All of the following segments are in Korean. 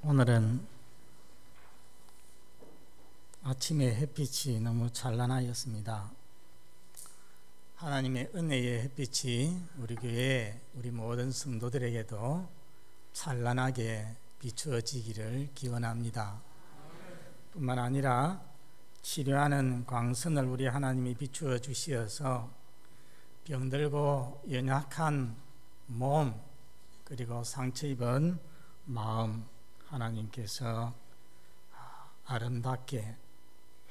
오늘은 아침에 햇빛이 너무 찬란하였습니다. 하나님의 은혜의 햇빛이 우리 교회 우리 모든 성도들에게도 찬란하게 비추어지기를 기원합니다. 뿐만 아니라 치료하는 광선을 우리 하나님이 비추어 주시어서 병들고 연약한 몸 그리고 상처 입은 마음 하나님께서 아름답게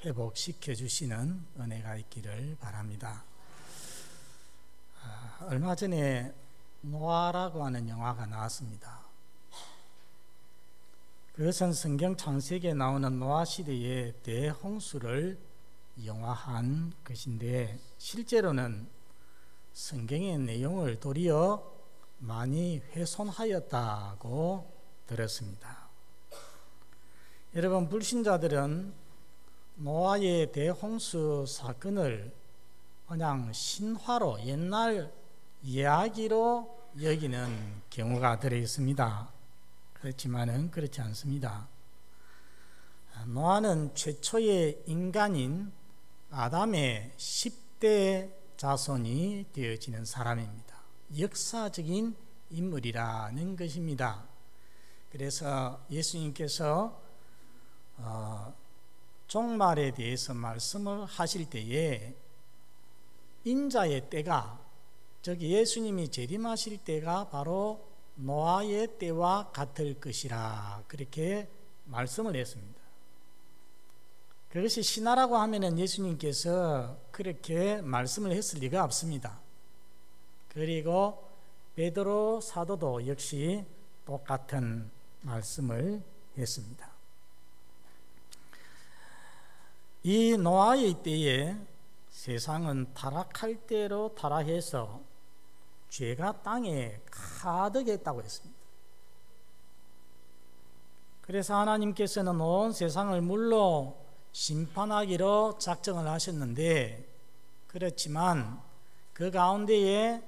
회복시켜 주시는 은혜가 있기를 바랍니다. 얼마 전에 노아라고 하는 영화가 나왔습니다. 그것은 성경 창세기에 나오는 노아 시대의 대홍수를 영화한 것인데 실제로는 성경의 내용을 도리어 많이 훼손하였다고 들었습니다. 여러분, 불신자들은 노아의 대홍수 사건을 그냥 신화로 옛날 이야기로 여기는 경우가 들어있습니다. 그렇지만은 그렇지 않습니다. 노아는 최초의 인간인 아담의 10대 자손이 되어지는 사람입니다. 역사적인 인물이라는 것입니다. 그래서 예수님께서 종말에 대해서 말씀을 하실 때에 인자의 때가, 즉 예수님이 재림하실 때가 바로 노아의 때와 같을 것이라 그렇게 말씀을 했습니다. 그것이 신화라고 하면은 예수님께서 그렇게 말씀을 했을 리가 없습니다. 그리고 베드로 사도도 역시 똑같은 말씀을 했습니다. 이 노아의 때에 세상은 타락할 대로 타락해서 죄가 땅에 가득했다고 했습니다. 그래서 하나님께서는 온 세상을 물로 심판하기로 작정을 하셨는데, 그렇지만 그 가운데에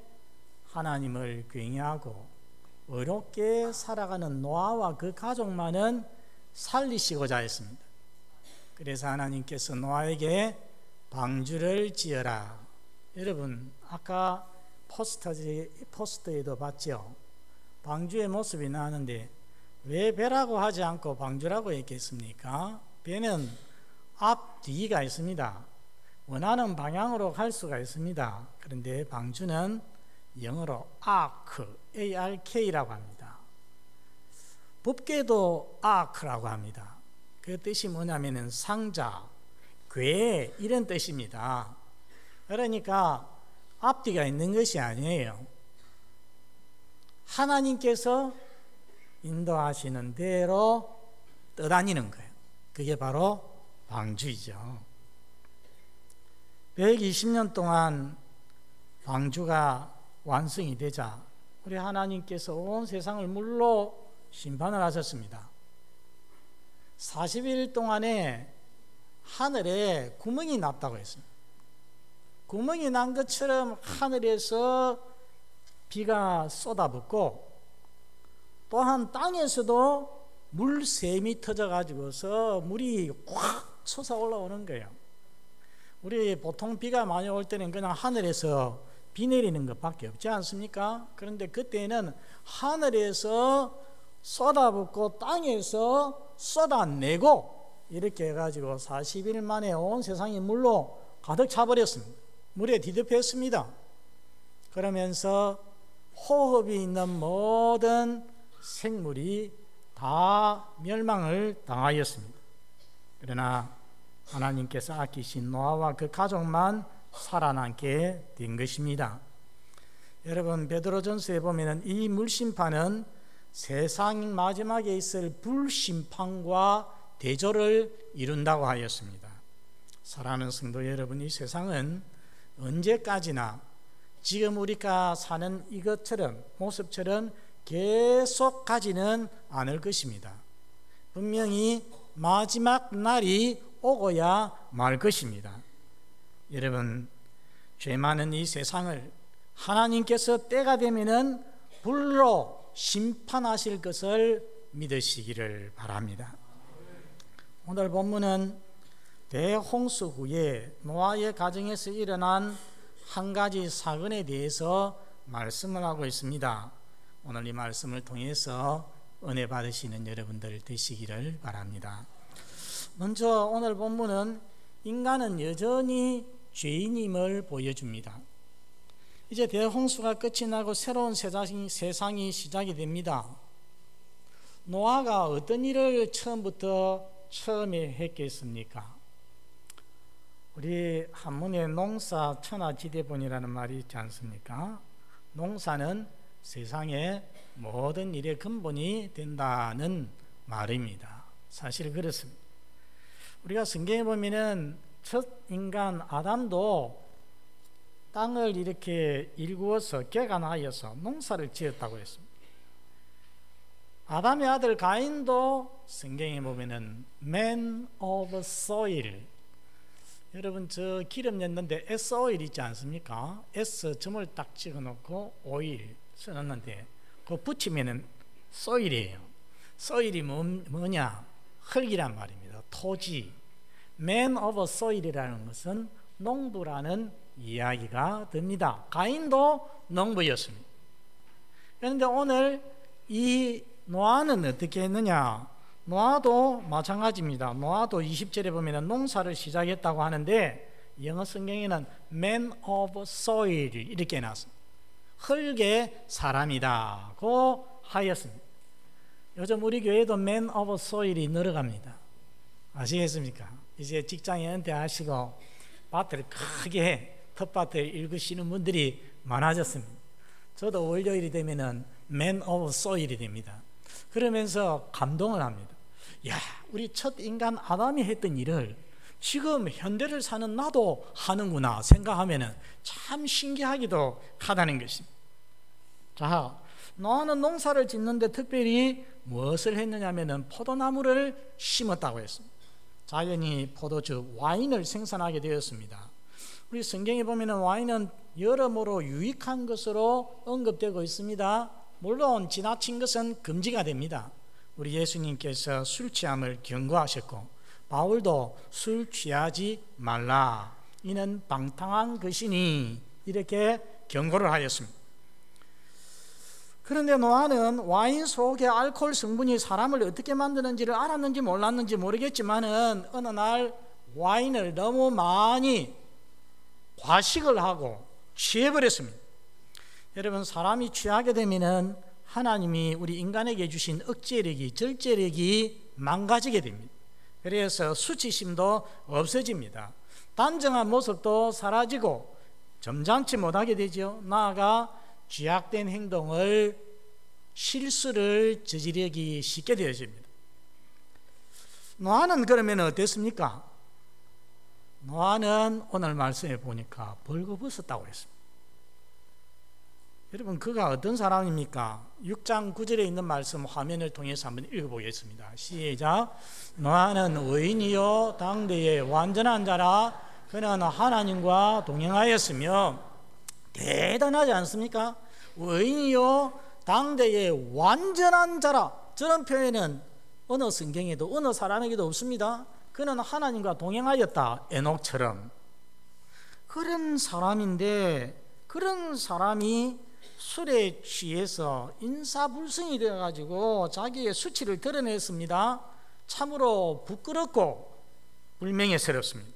하나님을 경외하고 의롭게 살아가는 노아와 그 가족만은 살리시고자 했습니다. 그래서 하나님께서 노아에게 방주를 지어라. 여러분, 아까 포스터에도 봤죠? 방주의 모습이 나왔는데 왜 배라고 하지 않고 방주라고 했겠습니까? 배는 앞, 뒤가 있습니다. 원하는 방향으로 갈 수가 있습니다. 그런데 방주는 영어로 ark, A-R-K라고 합니다. 법궤도 ark라고 합니다. 그 뜻이 뭐냐면은 상자, 궤 이런 뜻입니다. 그러니까 앞뒤가 있는 것이 아니에요. 하나님께서 인도하시는 대로 떠다니는 거예요. 그게 바로 방주이죠. 120년 동안 방주가 완성이 되자 우리 하나님께서 온 세상을 물로 심판을 하셨습니다. 40일 동안에 하늘에 구멍이 났다고 했습니다. 구멍이 난 것처럼 하늘에서 비가 쏟아붓고 또한 땅에서도 물샘이 터져가지고서 물이 확 솟아 올라오는 거예요. 우리 보통 비가 많이 올 때는 그냥 하늘에서 비 내리는 것밖에 없지 않습니까? 그런데 그때는 하늘에서 쏟아붓고 땅에서 쏟아내고 이렇게 해가지고 40일 만에 온 세상이 물로 가득 차버렸습니다. 물에 뒤덮였습니다. 그러면서 호흡이 있는 모든 생물이 다 멸망을 당하였습니다. 그러나 하나님께서 아끼신 노아와 그 가족만 살아남게 된 것입니다. 여러분, 베드로전서에 보면 이 물심판은 세상 마지막에 있을 불심판과 대조를 이룬다고 하였습니다. 사랑하는 성도 여러분, 이 세상은 언제까지나 지금 우리가 사는 이것처럼 모습처럼 계속 가지는 않을 것입니다. 분명히 마지막 날이 오고야 말 것입니다. 여러분, 죄 많은 이 세상을 하나님께서 때가 되면은 불로 심판하실 것을 믿으시기를 바랍니다. 오늘 본문은 대홍수 후에 노아의 가정에서 일어난 한 가지 사건에 대해서 말씀을 하고 있습니다. 오늘 이 말씀을 통해서 은혜 받으시는 여러분들 되시기를 바랍니다. 먼저 오늘 본문은 인간은 여전히 죄인임을 보여줍니다. 이제 대홍수가 끝이 나고 새로운 세상이 시작이 됩니다. 노아가 어떤 일을 처음에 했겠습니까? 우리 한문에 농사 천하지대본이라는 말이 있지 않습니까? 농사는 세상의 모든 일의 근본이 된다는 말입니다. 사실 그렇습니다. 우리가 성경에 보면은 첫 인간 아담도 땅을 이렇게 일구어서 개간하여서 농사를 지었다고 했습니다. 아담의 아들 가인도 성경에 보면은 man of soil, 여러분 저 기름 냈는데 S 오일 있지 않습니까? S 점을 딱 찍어놓고 오일 써놨는데 그거 붙이면은 soil이에요. soil이 뭐냐? 흙이란 말입니다. 토지. man of soil이라는 것은 농부라는 이야기가 됩니다. 가인도 농부였습니다. 그런데 오늘 이 노아는 어떻게 했느냐? 노아도 마찬가지입니다. 노아도 20절에 보면 농사를 시작했다고 하는데 영어 성경에는 man of soil 이렇게 해놨습니다. 흙의 사람이다고 하였습니다. 요즘 우리 교회도 man of soil이 늘어갑니다. 아시겠습니까? 이제 직장에 은퇴하시고 밭을 크게 텃밭을 일구시는 분들이 많아졌습니다. 저도 월요일이 되면은 man of soil이 됩니다. 그러면서 감동을 합니다. 야, 우리 첫 인간 아담이 했던 일을 지금 현대를 사는 나도 하는구나 생각하면은 참 신기하기도 하다는 것입니다. 자, 노아는 농사를 짓는데 특별히 무엇을 했느냐면은 포도나무를 심었다고 했습니다. 자연히 포도주 와인을 생산하게 되었습니다. 우리 성경에 보면은 와인은 여러모로 유익한 것으로 언급되고 있습니다. 물론 지나친 것은 금지가 됩니다. 우리 예수님께서 술 취함을 경고하셨고 바울도 술 취하지 말라, 이는 방탕한 것이니 이렇게 경고를 하였습니다. 그런데 노아는 와인 속의 알코올 성분이 사람을 어떻게 만드는지를 알았는지 몰랐는지 모르겠지만은 어느 날 와인을 너무 많이 과식을 하고 취해버렸습니다. 여러분, 사람이 취하게 되면은 하나님이 우리 인간에게 주신 억제력이, 절제력이 망가지게 됩니다. 그래서 수치심도 없어집니다. 단정한 모습도 사라지고 점잖지 못하게 되죠. 나아가 죄악된 행동을, 실수를 저지르기 쉽게 되어집니다. 노아는 그러면 어땠습니까? 노아는 오늘 말씀에 보니까 벌거벗었다고 했습니다. 여러분, 그가 어떤 사람입니까? 6장 9절에 있는 말씀 화면을 통해서 한번 읽어보겠습니다. 시작. 노아는 의인이요 당대의 완전한 자라. 그는 하나님과 동행하였으며. 대단하지 않습니까? 의인이요 당대의 완전한 자라. 저런 표현은 어느 성경에도 어느 사람에게도 없습니다. 그는 하나님과 동행하였다. 에녹처럼. 그런 사람인데, 그런 사람이 술에 취해서 인사불성이 되어가지고 자기의 수치를 드러냈습니다. 참으로 부끄럽고 불명예스럽습니다.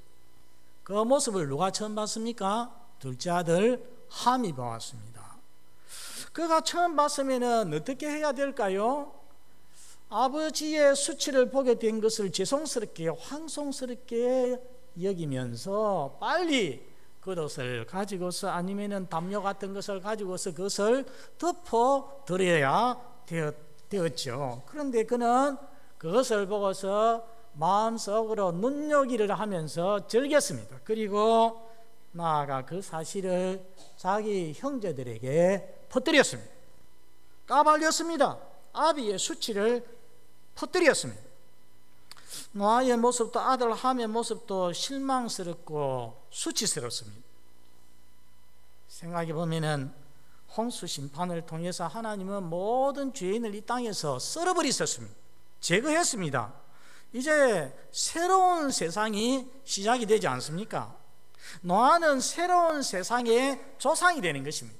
그 모습을 누가 처음 봤습니까? 둘째 아들 함이 보았습니다. 그가 처음 봤으면 어떻게 해야 될까요? 아버지의 수치를 보게 된 것을 죄송스럽게, 황송스럽게 여기면서 빨리 그것을 가지고서, 아니면은 담요 같은 것을 가지고서 그것을 덮어 드려야 되었죠. 그런데 그는 그것을 보고서 마음속으로 눈요기를 하면서 즐겼습니다. 그리고 나아가 그 사실을 자기 형제들에게 퍼뜨렸습니다. 까발렸습니다. 아비의 수치를 퍼뜨렸습니다. 노아의 모습도 아들 함의 모습도 실망스럽고 수치스럽습니다. 생각해 보면은 홍수 심판을 통해서 하나님은 모든 죄인을 이 땅에서 썰어버리셨습니다. 제거했습니다. 이제 새로운 세상이 시작이 되지 않습니까? 노아는 새로운 세상의 조상이 되는 것입니다.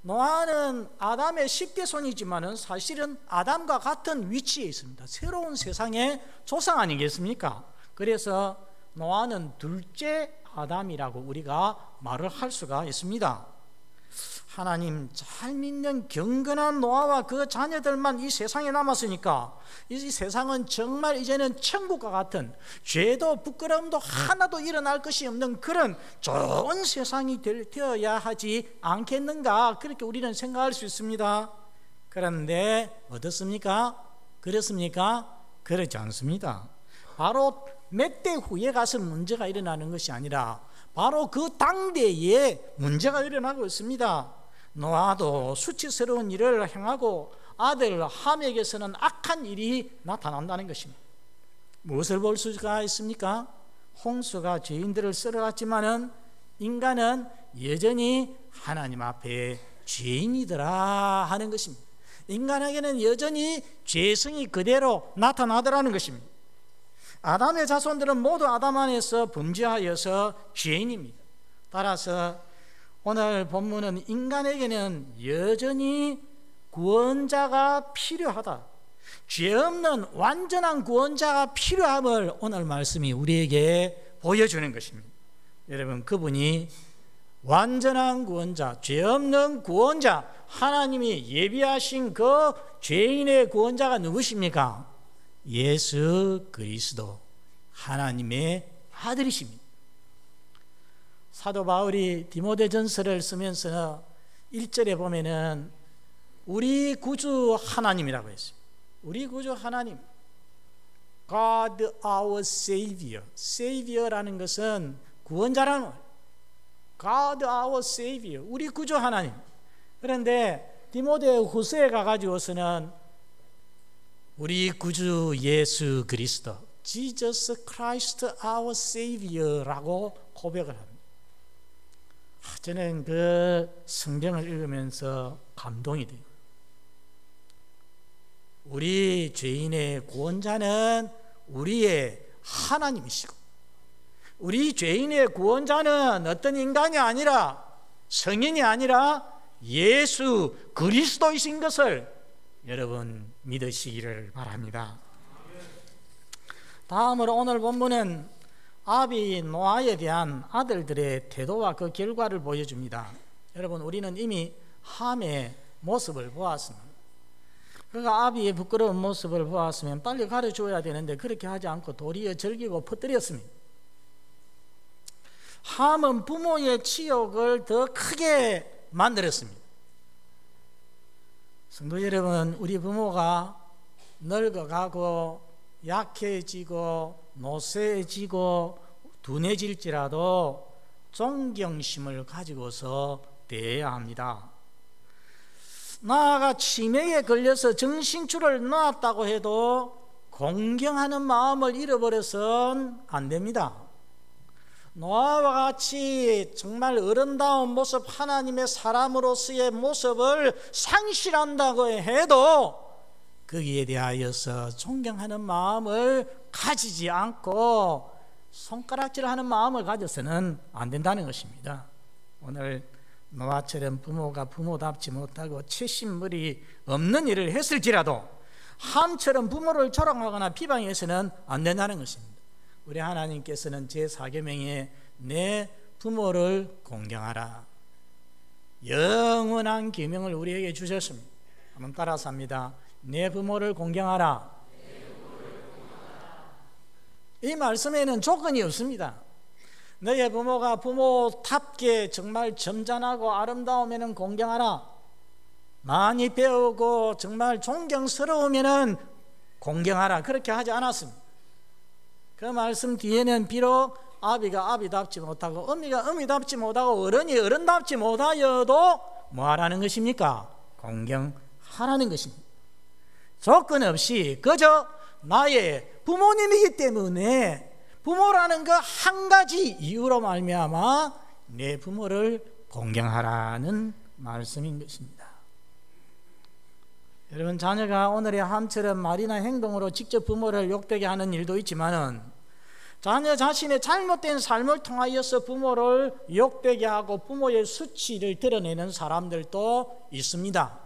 노아는 아담의 10대 손이지만 사실은 아담과 같은 위치에 있습니다. 새로운 세상의 조상 아니겠습니까? 그래서 노아는 둘째 아담이라고 우리가 말을 할 수가 있습니다. 하나님 잘 믿는 경건한 노아와 그 자녀들만 이 세상에 남았으니까 이 세상은 정말 이제는 천국과 같은 죄도 부끄러움도 하나도 일어날 것이 없는 그런 좋은 세상이 되어야 하지 않겠는가, 그렇게 우리는 생각할 수 있습니다. 그런데 어떻습니까? 그렇습니까? 그렇지 않습니다. 바로 몇 대 후에 가서 문제가 일어나는 것이 아니라 바로 그 당대에 문제가 일어나고 있습니다. 노아도 수치스러운 일을 행하고 아들 함에게서는 악한 일이 나타난다는 것입니다. 무엇을 볼 수가 있습니까? 홍수가 죄인들을 썰어갔지만은 인간은 여전히 하나님 앞에 죄인이더라 하는 것입니다. 인간에게는 여전히 죄성이 그대로 나타나더라는 것입니다. 아담의 자손들은 모두 아담 안에서 범죄하여서 죄인입니다. 따라서 오늘 본문은 인간에게는 여전히 구원자가 필요하다, 죄 없는 완전한 구원자가 필요함을 오늘 말씀이 우리에게 보여주는 것입니다. 여러분, 그분이 완전한 구원자, 죄 없는 구원자, 하나님이 예비하신 그 죄인의 구원자가 누구십니까? 예수 그리스도, 하나님의 아들이십니다. 사도 바울이 디모데전서를 쓰면서 1절에 보면은 우리 구주 하나님이라고 했습니다. 우리 구주 하나님, God our Savior. Savior라는 것은 구원자라는 거예요. God our Savior, 우리 구주 하나님. 그런데 디모데 후서에 가가지고서는 우리 구주 예수 그리스도, Jesus Christ our Savior라고 고백을 합니다. 저는 그 성경을 읽으면서 감동이 돼요. 우리 죄인의 구원자는 우리의 하나님이시고, 우리 죄인의 구원자는 어떤 인간이 아니라, 성인이 아니라 예수 그리스도이신 것을 여러분 믿으시기를 바랍니다. 다음으로 오늘 본문은 아비 노아에 대한 아들들의 태도와 그 결과를 보여줍니다. 여러분, 우리는 이미 함의 모습을 보았습니다. 그가 아비의 부끄러운 모습을 보았으면 빨리 가르쳐줘야 되는데 그렇게 하지 않고 도리어 즐기고 퍼뜨렸습니다. 함은 부모의 치욕을 더 크게 만들었습니다. 성도 여러분, 우리 부모가 늙어가고 약해지고 노쇠해지고 둔해질지라도 존경심을 가지고서 대해야 합니다. 나아가 치매에 걸려서 정신줄을 놨다고 해도 공경하는 마음을 잃어버려서는 안 됩니다. 노아와 같이 정말 어른다운 모습, 하나님의 사람으로서의 모습을 상실한다고 해도 거기에 대하여서 존경하는 마음을 가지지 않고 손가락질하는 마음을 가져서는 안 된다는 것입니다. 오늘 노아처럼 부모가 부모답지 못하고 채신물이 없는 일을 했을지라도 함처럼 부모를 조롱하거나 비방해서는 안 된다는 것입니다. 우리 하나님께서는 제4계명에 내 부모를 공경하라, 영원한 계명을 우리에게 주셨습니다. 한번 따라서 합니다. 내 부모를 공경하라. 이 말씀에는 조건이 없습니다. 너의 부모가 부모답게 정말 점잖하고 아름다우면 공경하라, 많이 배우고 정말 존경스러우면 공경하라, 그렇게 하지 않았습니다. 그 말씀 뒤에는 비록 아비가 아비답지 못하고 어미가 어미답지 못하고 어른이 어른답지 못하여도 뭐 하라는 것입니까? 공경하라는 것입니다. 조건 없이 그저 나의 부모님이기 때문에 부모라는 그 한 가지 이유로 말미암아 내 부모를 공경하라는 말씀인 것입니다. 여러분, 자녀가 오늘의 함처럼 말이나 행동으로 직접 부모를 욕되게 하는 일도 있지만은 자녀 자신의 잘못된 삶을 통하여서 부모를 욕되게 하고 부모의 수치를 드러내는 사람들도 있습니다.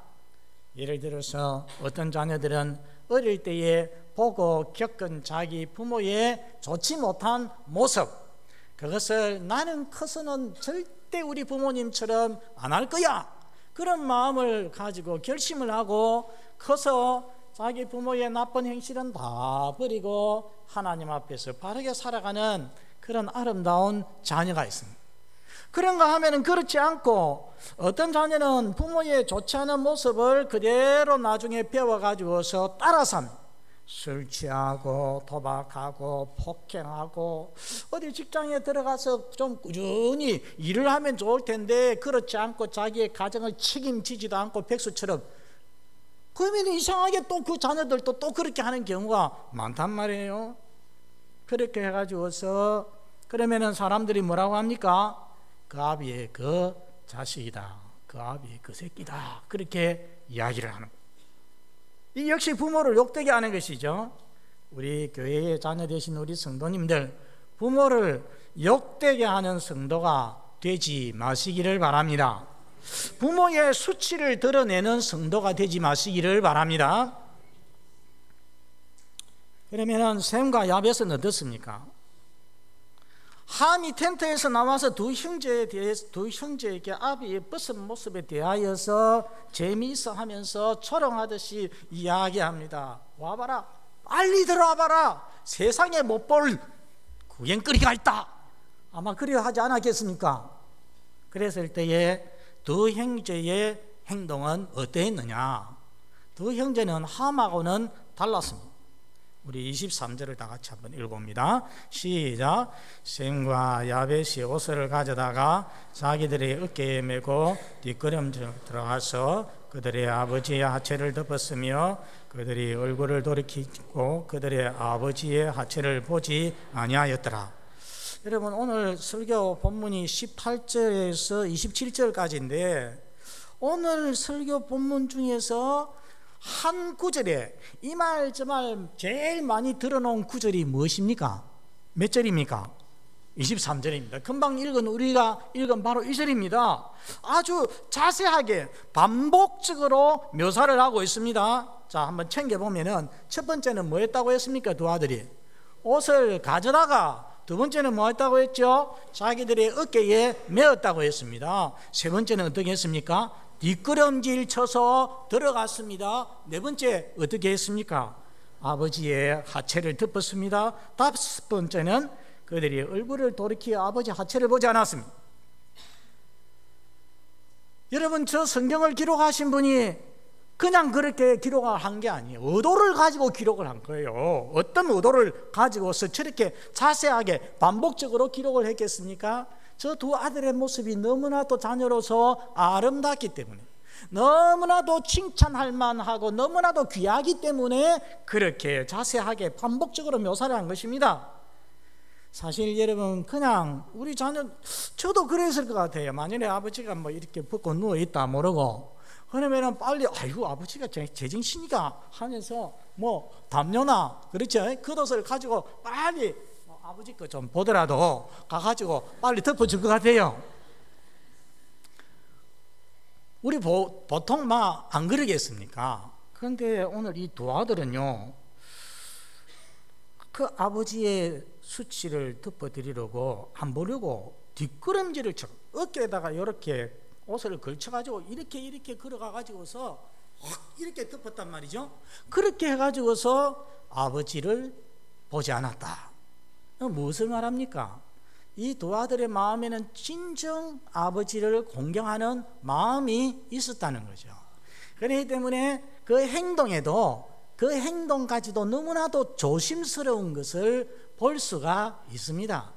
예를 들어서 어떤 자녀들은 어릴 때에 보고 겪은 자기 부모의 좋지 못한 모습, 그것을 나는 커서는 절대 우리 부모님처럼 안 할 거야, 그런 마음을 가지고 결심을 하고 커서 자기 부모의 나쁜 행실은 다 버리고 하나님 앞에서 바르게 살아가는 그런 아름다운 자녀가 있습니다. 그런가 하면은 그렇지 않고 어떤 자녀는 부모의 좋지 않은 모습을 그대로 나중에 배워가지고서 따라서 술 취하고 도박하고 폭행하고 어디 직장에 들어가서 좀 꾸준히 일을 하면 좋을 텐데 그렇지 않고 자기의 가정을 책임지지도 않고 백수처럼, 그러면 이상하게 또 그 자녀들도 또 그렇게 하는 경우가 많단 말이에요. 그렇게 해가지고서 그러면은 사람들이 뭐라고 합니까? 그 아비의 그 자식이다, 그 아비의 그 새끼다, 그렇게 이야기를 하는 거예요. 이 역시 부모를 욕되게 하는 것이죠. 우리 교회의 자녀 되신 우리 성도님들, 부모를 욕되게 하는 성도가 되지 마시기를 바랍니다. 부모의 수치를 드러내는 성도가 되지 마시기를 바랍니다. 그러면 셈과 야벳은 어떻습니까? 함이 텐트에서 나와서 두 형제에게 아비의 벗은 모습에 대하여서 재미있어 하면서 조롱하듯이 이야기합니다. 와봐라, 빨리 들어와봐라, 세상에 못 볼 구경거리가 있다. 아마 그리려 하지 않았겠습니까? 그랬을 때에 두 형제의 행동은 어떠했느냐? 두 형제는 함하고는 달랐습니다. 우리 23절을 다 같이 한번 읽어봅니다. 시작. 셈과 야벳이 옷을 가져다가 자기들의 어깨에 메고 뒷걸음질 들어가서 그들의 아버지의 하체를 덮었으며 그들이 얼굴을 돌이키고 그들의 아버지의 하체를 보지 아니하였더라. 여러분, 오늘 설교 본문이 18절에서 27절까지인데 오늘 설교 본문 중에서 한 구절에 이 말 저 말 제일 많이 들어놓은 구절이 무엇입니까? 몇 절입니까? 23절입니다. 금방 우리가 읽은 바로 이 절입니다. 아주 자세하게 반복적으로 묘사를 하고 있습니다. 자, 한번 챙겨보면은 첫 번째는 뭐 했다고 했습니까? 두 아들이 옷을 가져다가, 두 번째는 뭐 했다고 했죠? 자기들의 어깨에 메었다고 했습니다. 세 번째는 어떻게 했습니까? 뒷걸음질 쳐서 들어갔습니다. 네 번째 어떻게 했습니까? 아버지의 하체를 덮었습니다. 다섯 번째는 그들이 얼굴을 돌이켜 아버지 하체를 보지 않았습니다. 여러분, 저 성경을 기록하신 분이 그냥 그렇게 기록을 한 게 아니에요. 의도를 가지고 기록을 한 거예요. 어떤 의도를 가지고서 저렇게 자세하게 반복적으로 기록을 했겠습니까? 저 두 아들의 모습이 너무나도 자녀로서 아름답기 때문에, 너무나도 칭찬할 만하고 너무나도 귀하기 때문에 그렇게 자세하게 반복적으로 묘사를 한 것입니다. 사실 여러분, 그냥 우리 자녀, 저도 그랬을 것 같아요. 만약에 아버지가 뭐 이렇게 벗고 누워있다 모르고 그러면은 빨리 아이고 아버지가 제정신이가 하면서 뭐 담요나 그렇죠? 겉옷을 가지고 빨리 아버지 거 좀 보더라도 가가지고 빨리 덮어줄 것 같아요. 우리 보통 막 안 그러겠습니까? 그런데 오늘 이 두 아들은요, 그 아버지의 수치를 덮어드리려고 안 보려고 뒷걸음질을 쳐 어깨에다가 이렇게 옷을 걸쳐가지고 이렇게 걸어가가지고서 이렇게 덮었단 말이죠. 그렇게 해가지고서 아버지를 보지 않았다. 무엇을 말합니까? 이 두 아들의 마음에는 진정 아버지를 공경하는 마음이 있었다는 거죠. 그렇기 때문에 그 행동에도, 그 행동까지도 너무나도 조심스러운 것을 볼 수가 있습니다.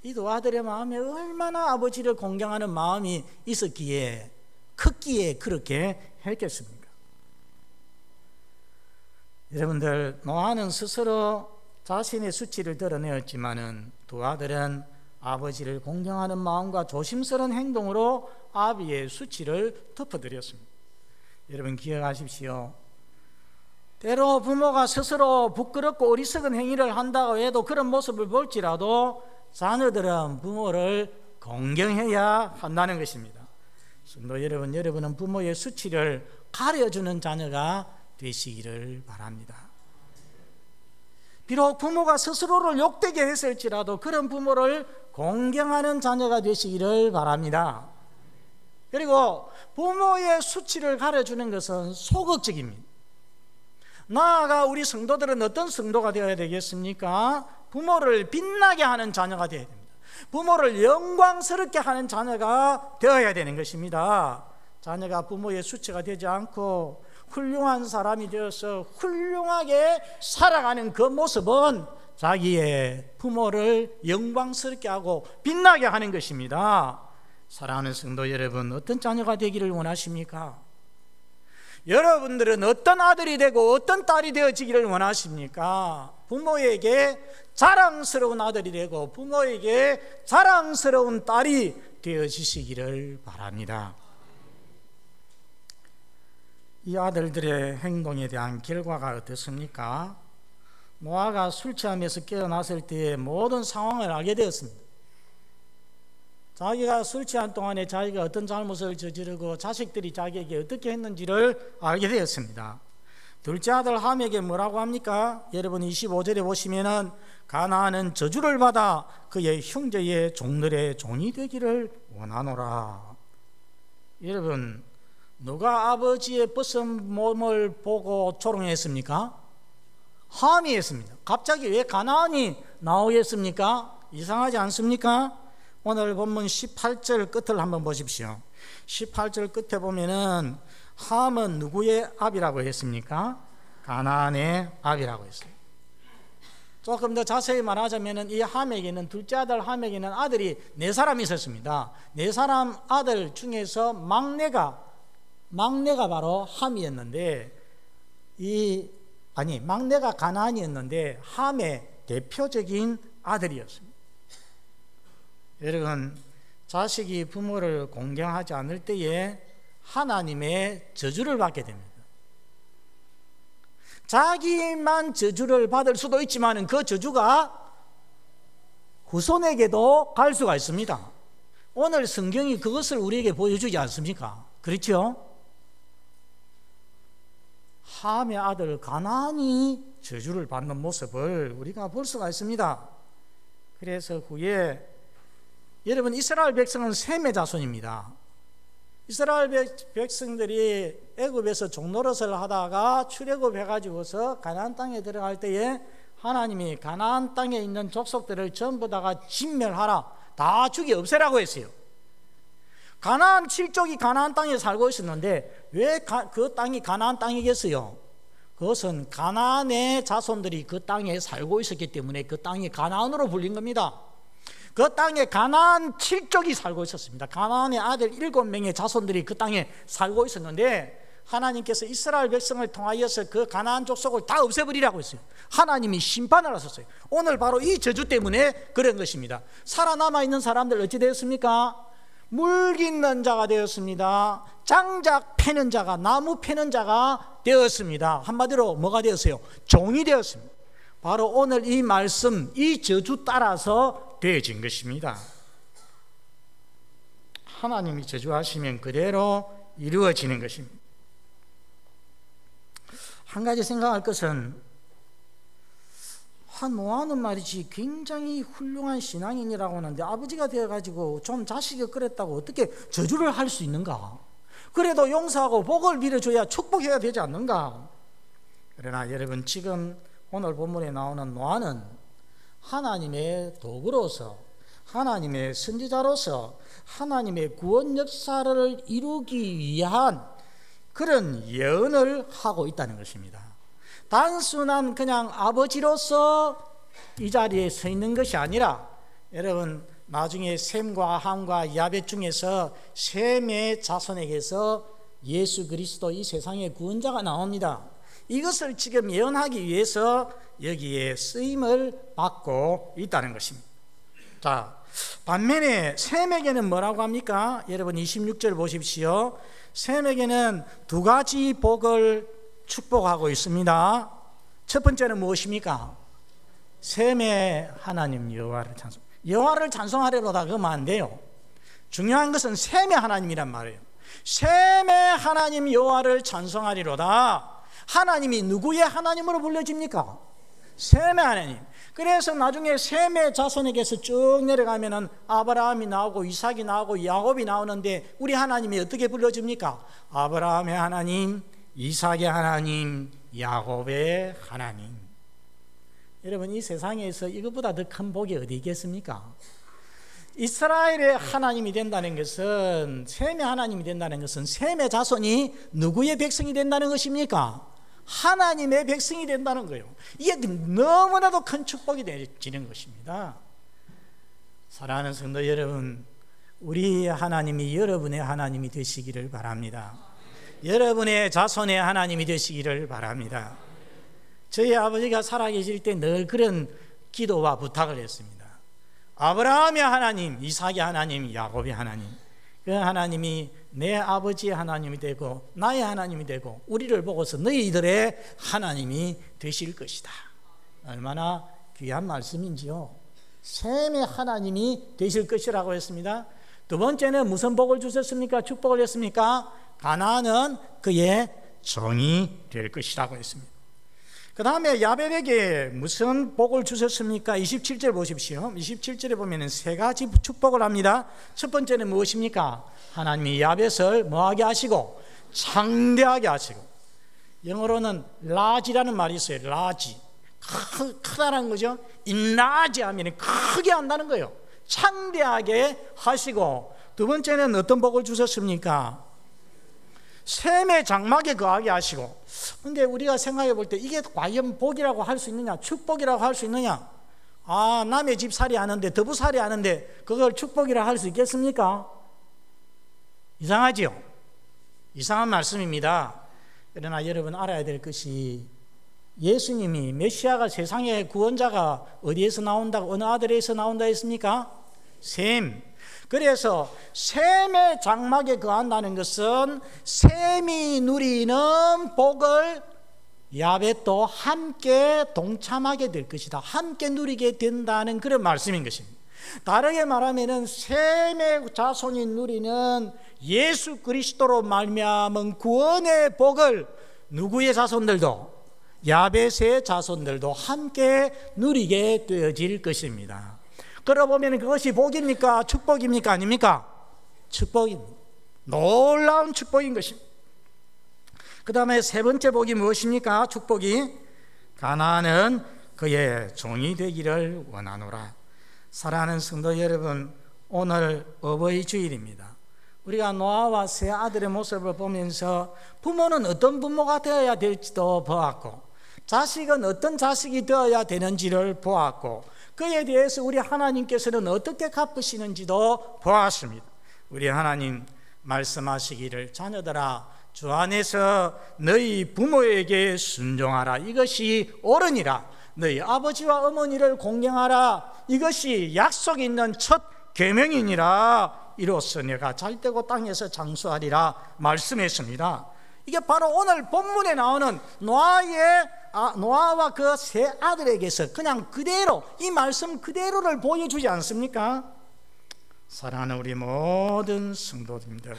이 두 아들의 마음에 얼마나 아버지를 공경하는 마음이 있었기에, 컸기에 그렇게 했겠습니까? 여러분들, 노아는 스스로 자신의 수치를 드러내었지만은 두 아들은 아버지를 공경하는 마음과 조심스러운 행동으로 아비의 수치를 덮어드렸습니다. 여러분 기억하십시오. 때로 부모가 스스로 부끄럽고 어리석은 행위를 한다고 해도 그런 모습을 볼지라도 자녀들은 부모를 공경해야 한다는 것입니다. 성도 여러분, 여러분은 부모의 수치를 가려주는 자녀가 되시기를 바랍니다. 비록 부모가 스스로를 욕되게 했을지라도 그런 부모를 공경하는 자녀가 되시기를 바랍니다. 그리고 부모의 수치를 가려주는 것은 소극적입니다. 나아가 우리 성도들은 어떤 성도가 되어야 되겠습니까? 부모를 빛나게 하는 자녀가 되어야 됩니다. 부모를 영광스럽게 하는 자녀가 되어야 되는 것입니다. 자녀가 부모의 수치가 되지 않고 훌륭한 사람이 되어서 훌륭하게 살아가는 그 모습은 자기의 부모를 영광스럽게 하고 빛나게 하는 것입니다. 사랑하는 성도 여러분, 어떤 자녀가 되기를 원하십니까? 여러분들은 어떤 아들이 되고 어떤 딸이 되어지기를 원하십니까? 부모에게 자랑스러운 아들이 되고 부모에게 자랑스러운 딸이 되어지시기를 바랍니다. 이 아들들의 행동에 대한 결과가 어떻습니까? 노아가 술 취하면서 깨어났을 때의 모든 상황을 알게 되었습니다. 자기가 술 취한 동안에 자기가 어떤 잘못을 저지르고 자식들이 자기에게 어떻게 했는지를 알게 되었습니다. 둘째 아들 함에게 뭐라고 합니까? 여러분 25절에 보시면은 가나안은 저주를 받아 그의 형제의 종들의 종이 되기를 원하노라. 여러분, 누가 아버지의 벗은 몸을 보고 조롱했습니까? 함이 했습니다. 갑자기 왜 가나안이 나오겠습니까? 이상하지 않습니까? 오늘 본문 18절 끝을 한번 보십시오. 18절 끝에 보면은 함은 누구의 아비라고 했습니까? 가나안의 아비라고 했어요. 조금 더 자세히 말하자면은 이 함에게는, 둘째 아들 함에게는 아들이 4사람이 있었습니다. 4사람 아들 중에서 막내가 바로 함이었는데, 막내가 가나안이었는데 함의 대표적인 아들이었습니다. 여러분, 자식이 부모를 공경하지 않을 때에 하나님의 저주를 받게 됩니다. 자기만 저주를 받을 수도 있지만 그 저주가 후손에게도 갈 수가 있습니다. 오늘 성경이 그것을 우리에게 보여주지 않습니까? 그렇죠? 함의 아들 가나안이 저주를 받는 모습을 우리가 볼 수가 있습니다. 그래서 후에 여러분, 이스라엘 백성은 셈의 자손입니다. 이스라엘 백성들이 애굽에서 종노릇을 하다가 출애굽해가지고서 가나안 땅에 들어갈 때에 하나님이 가나안 땅에 있는 족속들을 전부 다가 진멸하라, 다 죽이 없애라고 했어요. 가나안 7족이 가나안 땅에 살고 있었는데 왜 그 땅이 가나안 땅이겠어요? 그것은 가나안의 자손들이 그 땅에 살고 있었기 때문에 그 땅이 가나안으로 불린 겁니다. 그 땅에 가나안 7족이 살고 있었습니다. 가나안의 아들 7명의 자손들이 그 땅에 살고 있었는데 하나님께서 이스라엘 백성을 통하여서 그 가나안 족속을 다 없애버리라고 했어요. 하나님이 심판을 하셨어요. 오늘 바로 이 저주 때문에 그런 것입니다. 살아남아 있는 사람들 어찌 되었습니까? 물 깃는 자가 되었습니다. 장작 패는 자가, 나무 패는 자가 되었습니다. 한마디로 뭐가 되었어요? 종이 되었습니다. 바로 오늘 이 말씀, 이 저주 따라서 되어진 것입니다. 하나님이 저주하시면 그대로 이루어지는 것입니다. 한 가지 생각할 것은, 노아는 말이지 굉장히 훌륭한 신앙인이라고 하는데 아버지가 되어가지고 좀 자식이 그랬다고 어떻게 저주를 할 수 있는가? 그래도 용서하고 복을 빌어줘야 축복해야 되지 않는가? 그러나 여러분, 지금 오늘 본문에 나오는 노아는 하나님의 도구로서, 하나님의 선지자로서 하나님의 구원 역사를 이루기 위한 그런 예언을 하고 있다는 것입니다. 단순한 그냥 아버지로서 이 자리에 서 있는 것이 아니라, 여러분, 나중에 셈과 함과 야벳 중에서 셈의 자손에게서 예수 그리스도, 이 세상의 구원자가 나옵니다. 이것을 지금 예언하기 위해서 여기에 쓰임을 받고 있다는 것입니다. 자, 반면에 셈에게는 뭐라고 합니까? 여러분 26절 보십시오. 셈에게는 두 가지 복을 축복하고 있습니다. 첫 번째는 무엇입니까? 셈의 하나님 여호와를 찬송. 여호와를 찬송하려다 그러면 안 돼요. 중요한 것은 셈의 하나님이란 말이에요. 셈의 하나님 여호와를 찬송하리로다. 하나님이 누구의 하나님으로 불려집니까? 셈의 하나님. 그래서 나중에 셈의 자손에게서 쭉 내려가면은 아브라함이 나오고 이삭이 나오고 야곱이 나오는데 우리 하나님이 어떻게 불려집니까? 아브라함의 하나님, 이삭의 하나님, 야곱의 하나님. 여러분, 이 세상에서 이것보다 더 큰 복이 어디 있겠습니까? 이스라엘의 하나님이 된다는 것은, 셈의 하나님이 된다는 것은 셈의 자손이 누구의 백성이 된다는 것입니까? 하나님의 백성이 된다는 거예요. 이게 너무나도 큰 축복이 되는 것입니다. 사랑하는 성도 여러분, 우리 하나님이 여러분의 하나님이 되시기를 바랍니다. 여러분의 자손의 하나님이 되시기를 바랍니다. 저희 아버지가 살아계실 때 늘 그런 기도와 부탁을 했습니다. 아브라함의 하나님, 이삭의 하나님, 야곱의 하나님, 그 하나님이 내 아버지의 하나님이 되고 나의 하나님이 되고 우리를 보고서 너희들의 하나님이 되실 것이다. 얼마나 귀한 말씀인지요. 셈의 하나님이 되실 것이라고 했습니다. 두 번째는 무슨 복을 주셨습니까? 축복을 했습니까? 가나안은 그의 종이 될 것이라고 했습니다. 그 다음에 야벳에게 무슨 복을 주셨습니까? 27절 보십시오. 27절에 보면 세 가지 축복을 합니다. 첫 번째는 무엇입니까? 하나님이 야벳을 뭐하게 하시고? 창대하게 하시고. 영어로는 라지라는 말이 있어요. 라지. 크다라는 거죠. 인라지 하면 크게 한다는 거예요. 창대하게 하시고. 두 번째는 어떤 복을 주셨습니까? 셈의 장막에 거하게 하시고. 근데 우리가 생각해 볼 때 이게 과연 복이라고 할 수 있느냐, 축복이라고 할 수 있느냐? 아, 남의 집 살이 하는데, 더부 살이 하는데 그걸 축복이라 할 수 있겠습니까? 이상하지요? 이상한 말씀입니다. 그러나 여러분 알아야 될 것이, 예수님이 메시아가, 세상의 구원자가 어디에서 나온다고, 어느 아들에서 나온다 했습니까? 셈. 그래서 셈의 장막에 거한다는 것은 셈이 누리는 복을 야벳도 함께 동참하게 될 것이다. 함께 누리게 된다는 그런 말씀인 것입니다. 다르게 말하면 셈의 자손이 누리는 예수 그리스도로 말미암은 구원의 복을 누구의 자손들도, 야벳의 자손들도 함께 누리게 되어질 것입니다. 그러보면 그것이 복입니까? 축복입니까? 아닙니까? 축복입니다. 놀라운 축복인 것입니다. 그 다음에 세 번째 복이 무엇입니까? 축복이 가나안은 그의 종이 되기를 원하노라. 사랑하는 성도 여러분, 오늘 어버이 주일입니다. 우리가 노아와 세 아들의 모습을 보면서 부모는 어떤 부모가 되어야 될지도 보았고, 자식은 어떤 자식이 되어야 되는지를 보았고, 그에 대해서 우리 하나님께서는 어떻게 갚으시는지도 보았습니다. 우리 하나님 말씀하시기를, 자녀들아 주 안에서 너희 부모에게 순종하라. 이것이 옳으니라. 너희 아버지와 어머니를 공경하라. 이것이 약속 있는 첫 계명이니라. 이로써 내가 잘되고 땅에서 장수하리라 말씀했습니다. 이게 바로 오늘 본문에 나오는 노아와 그 세 아들에게서 그냥 그대로, 이 말씀 그대로를 보여주지 않습니까? 사랑하는 우리 모든 성도님들,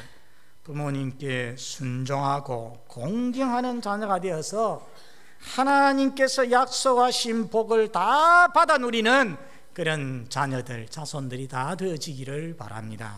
부모님께 순종하고 공경하는 자녀가 되어서 하나님께서 약속하신 복을 다 받아 누리는 그런 자녀들, 자손들이 다 되어지기를 바랍니다.